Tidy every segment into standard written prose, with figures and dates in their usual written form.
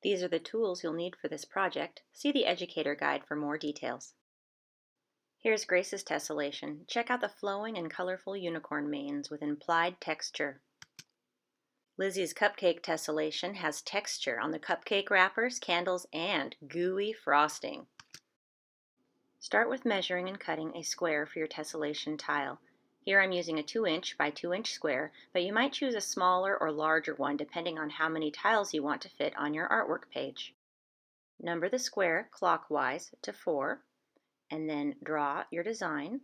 These are the tools you'll need for this project. See the educator guide for more details. Here's Grace's tessellation. Check out the flowing and colorful unicorn manes with implied texture. Lizzie's cupcake tessellation has texture on the cupcake wrappers, candles, and gooey frosting. Start with measuring and cutting a square for your tessellation tile. Here I'm using a 2" by 2" square, but you might choose a smaller or larger one depending on how many tiles you want to fit on your artwork page. Number the square clockwise to 4, and then draw your design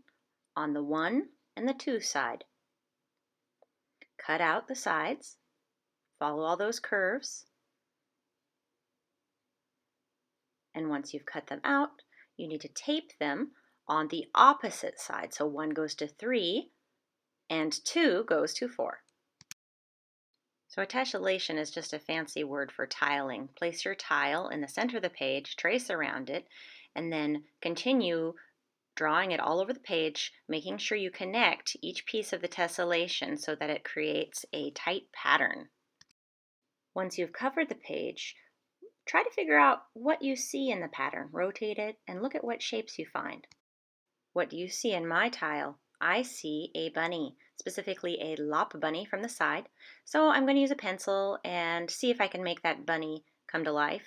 on the 1 and the 2 side. Cut out the sides, follow all those curves, and once you've cut them out, you need to tape them on the opposite side. So 1 goes to 3 and 2 goes to 4. So a tessellation is just a fancy word for tiling. Place your tile in the center of the page, trace around it, and then continue drawing it all over the page, making sure you connect each piece of the tessellation so that it creates a tight pattern. Once you've covered the page, try to figure out what you see in the pattern. Rotate it and look at what shapes you find. What do you see in my tile? I see a bunny, specifically a lop bunny from the side. So I'm going to use a pencil and see if I can make that bunny come to life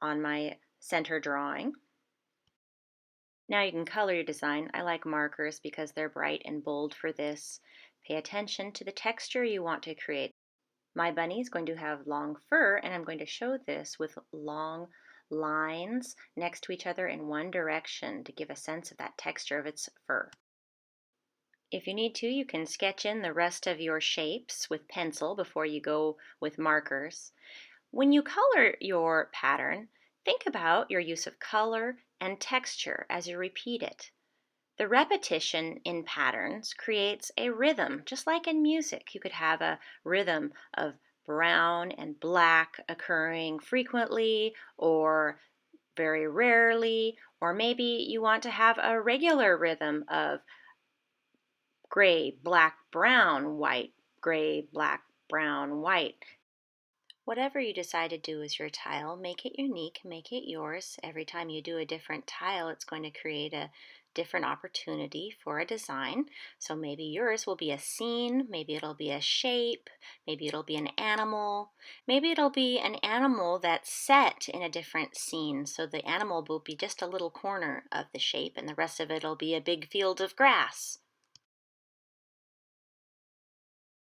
on my center drawing. Now you can color your design. I like markers because they're bright and bold for this. Pay attention to the texture you want to create. My bunny is going to have long fur, and I'm going to show this with long lines next to each other in one direction to give a sense of that texture of its fur. If you need to, you can sketch in the rest of your shapes with pencil before you go with markers. When you color your pattern, think about your use of color and texture as you repeat it. The repetition in patterns creates a rhythm, just like in music. You could have a rhythm of brown and black occurring frequently or very rarely, or maybe you want to have a regular rhythm of gray, black, brown, white, gray, black, brown, white. Whatever you decide to do with your tile, make it unique, make it yours. Every time you do a different tile, it's going to create a different opportunity for a design. So maybe yours will be a scene, maybe it'll be a shape, maybe it'll be an animal, maybe it'll be an animal that's set in a different scene. So the animal will be just a little corner of the shape and the rest of it will be a big field of grass.